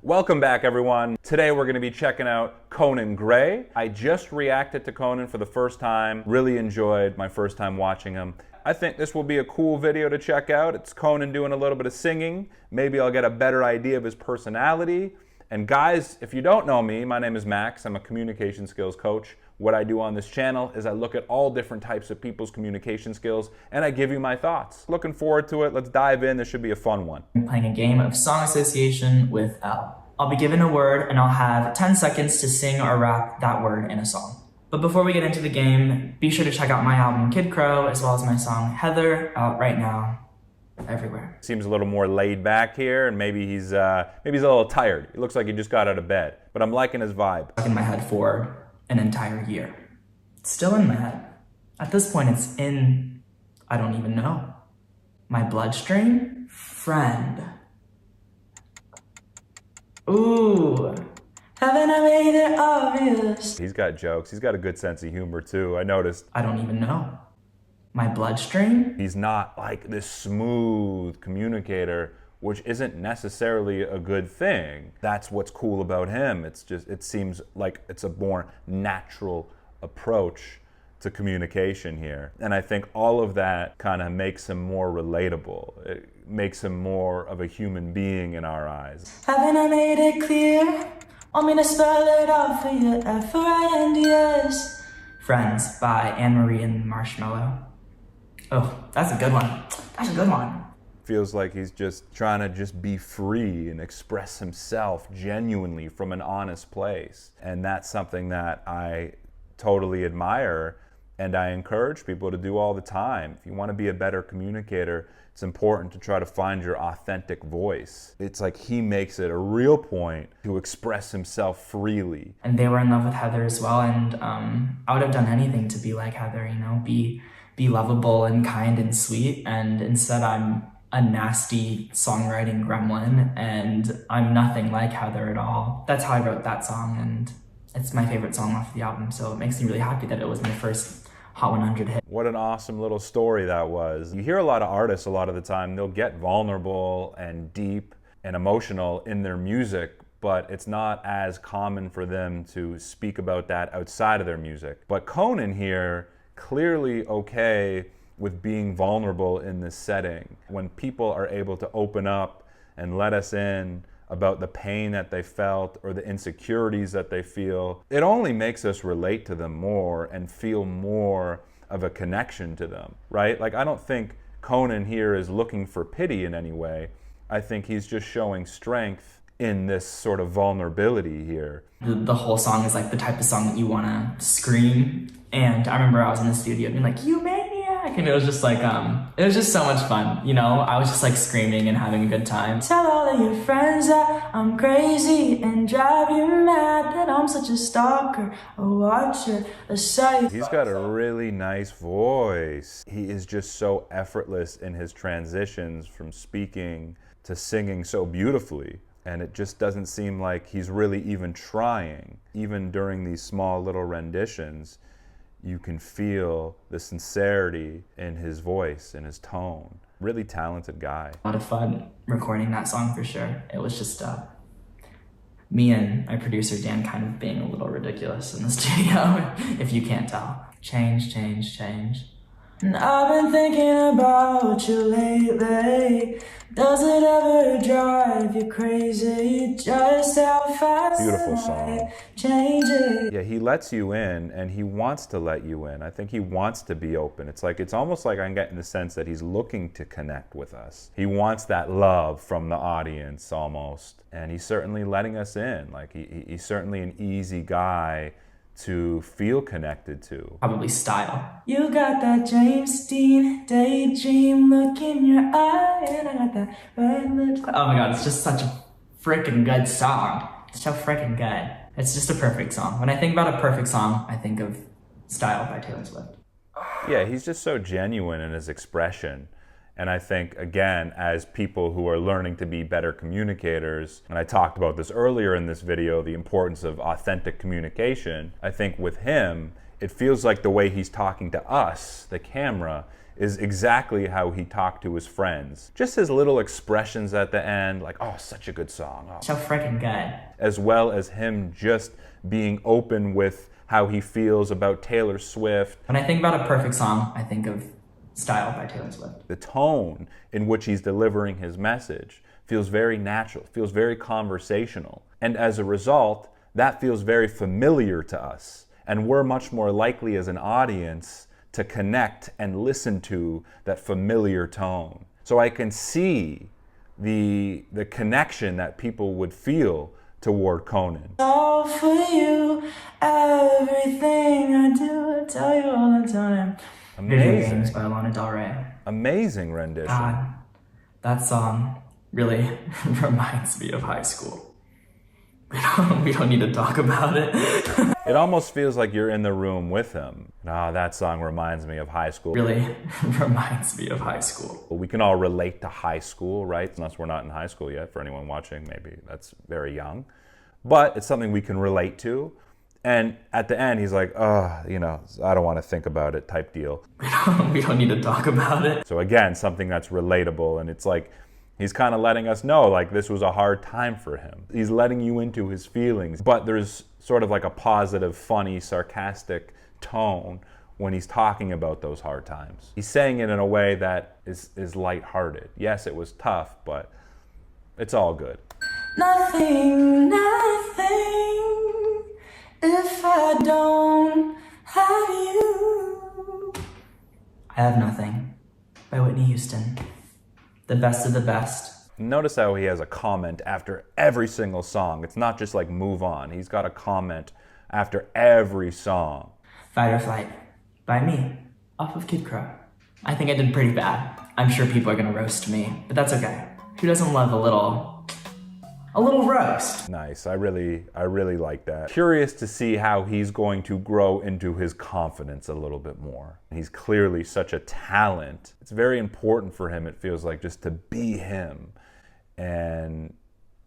Welcome back, everyone. Today we're going to be checking out Conan Gray. I just reacted to Conan for the first time. Really enjoyed my first time watching him. I think this will be a cool video to check out. It's Conan doing a little bit of singing. Maybe I'll get a better idea of his personality. And guys, if you don't know me, my name is Max. I'm a communication skills coach. What I do on this channel is I look at all different types of people's communication skills and I give you my thoughts. Looking forward to it. Let's dive in. This should be a fun one. I'm playing a game of song association with L. I'll be given a word and I'll have 10 seconds to sing or rap that word in a song. But before we get into the game, be sure to check out my album Kid Crow as well as my song Heather, out right now everywhere. Seems a little more laid back here, and maybe he's a little tired. He looks like he just got out of bed, but I'm liking his vibe. In my head for an entire year. It's still in my head. At this point, it's in, I don't even know, my bloodstream? Friend. Ooh. Haven't I made it obvious? He's got jokes. He's got a good sense of humor too, I noticed. I don't even know. My bloodstream? He's not like this smooth communicator, which isn't necessarily a good thing. That's what's cool about him. It seems like it's a more natural approach to communication here. And I think all of that kind of makes him more relatable. It makes him more of a human being in our eyes. Haven't I made it clear? Want me to spell it out for you? F-R-I-N-D-S. Friends by Anne-Marie and Marshmallow. Oh, that's a good one. That's a good one. Feels like he's just trying to just be free and express himself genuinely from an honest place. And that's something that I totally admire and I encourage people to do all the time. If you want to be a better communicator, it's important to try to find your authentic voice. It's like he makes it a real point to express himself freely. And they were in love with Heather as well, and I would have done anything to be like Heather, you know, be lovable and kind and sweet, and instead I'm a nasty songwriting gremlin, and I'm nothing like Heather at all. That's how I wrote that song, and it's my favorite song off the album, so it makes me really happy that it was my first Hot 100 hit. What an awesome little story that was. You hear a lot of artists a lot of the time, they'll get vulnerable and deep and emotional in their music, but it's not as common for them to speak about that outside of their music. But Conan here, clearly okay with being vulnerable in this setting. When people are able to open up and let us in about the pain that they felt or the insecurities that they feel, it only makes us relate to them more and feel more of a connection to them, right? Like, I don't think Conan here is looking for pity in any way. I think he's just showing strength in this sort of vulnerability here. The whole song is like the type of song that you want to scream. And I remember I was in the studio being like, "You maniac!" And it was just like, it was just so much fun, you know? I was just like screaming and having a good time. Tell all of your friends that I'm crazy and drive you mad, that I'm such a stalker, a watcher, a psycho. He's got a really nice voice. He is just so effortless in his transitions from speaking to singing so beautifully. And it just doesn't seem like he's really even trying. Even during these small little renditions, you can feel the sincerity in his voice and his tone. Really talented guy. A lot of fun recording that song for sure. It was just me and my producer Dan kind of being a little ridiculous in the studio, if you can't tell. Change, change, change. And I've been thinking about you lately. Does it ever drive you crazy? Just how fast Beautiful song. Change it. Yeah, he lets you in and he wants to let you in. I think he wants to be open. It's almost like I'm getting the sense that he's looking to connect with us. He wants that love from the audience almost. And he's certainly letting us in. Like he's certainly an easy guy to feel connected to. Probably style. You got that James Dean daydream look in your eye, and I got that red lips. Oh my god, it's just such a freaking good song. It's so freaking good. It's just a perfect song. When I think about a perfect song, I think of Style by Taylor Swift. Yeah, he's just so genuine in his expression. And I think, again, as people who are learning to be better communicators, and I talked about this earlier in this video, the importance of authentic communication, I think with him, it feels like the way he's talking to us, the camera, is exactly how he talked to his friends. Just his little expressions at the end, like, oh, such a good song. Oh. So freaking good. As well as him just being open with how he feels about Taylor Swift. When I think about a perfect song, I think of Style by Taylor Swift. The tone in which he's delivering his message feels very natural, feels very conversational. And as a result, that feels very familiar to us. And we're much more likely as an audience to connect and listen to that familiar tone. So I can see the connection that people would feel toward Conan. All for you, everything I do, I tell you all the time. Video Games by Lana Del Rey. Amazing rendition. God, that song really reminds me of high school. We don't need to talk about it. It almost feels like you're in the room with him. That song reminds me of high school. Really reminds me of high school. We can all relate to high school, right? Unless we're not in high school yet. For anyone watching, maybe that's very young. But it's something we can relate to. And at the end, he's like, I don't want to think about it type deal. We don't need to talk about it. So again, something that's relatable. And it's like, he's kind of letting us know, like, this was a hard time for him. He's letting you into his feelings. But there's sort of like a positive, funny, sarcastic tone when he's talking about those hard times. He's saying it in a way that is lighthearted. Yes, it was tough, but it's all good. Nothing, if I don't have you. I Have Nothing by Whitney Houston. The best of the best. Notice how he has a comment after every single song. It's not just like move on. He's got a comment after every song. Fight or Flight by me, off of Kid Crow. I think I did pretty bad. I'm sure people are gonna roast me, but that's okay. Who doesn't love a little roast? Nice, I really like that. Curious to see how he's going to grow into his confidence a little bit more. He's clearly such a talent. It's very important for him, it feels like, just to be him and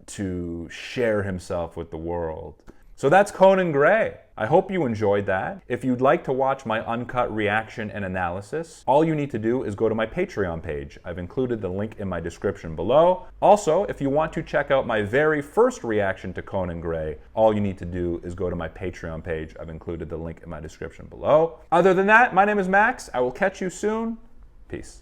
to share himself with the world. So that's Conan Gray. I hope you enjoyed that. If you'd like to watch my uncut reaction and analysis, all you need to do is go to my Patreon page. I've included the link in my description below. Also, if you want to check out my very first reaction to Conan Gray, all you need to do is go to my Patreon page. I've included the link in my description below. Other than that, my name is Max. I will catch you soon. Peace.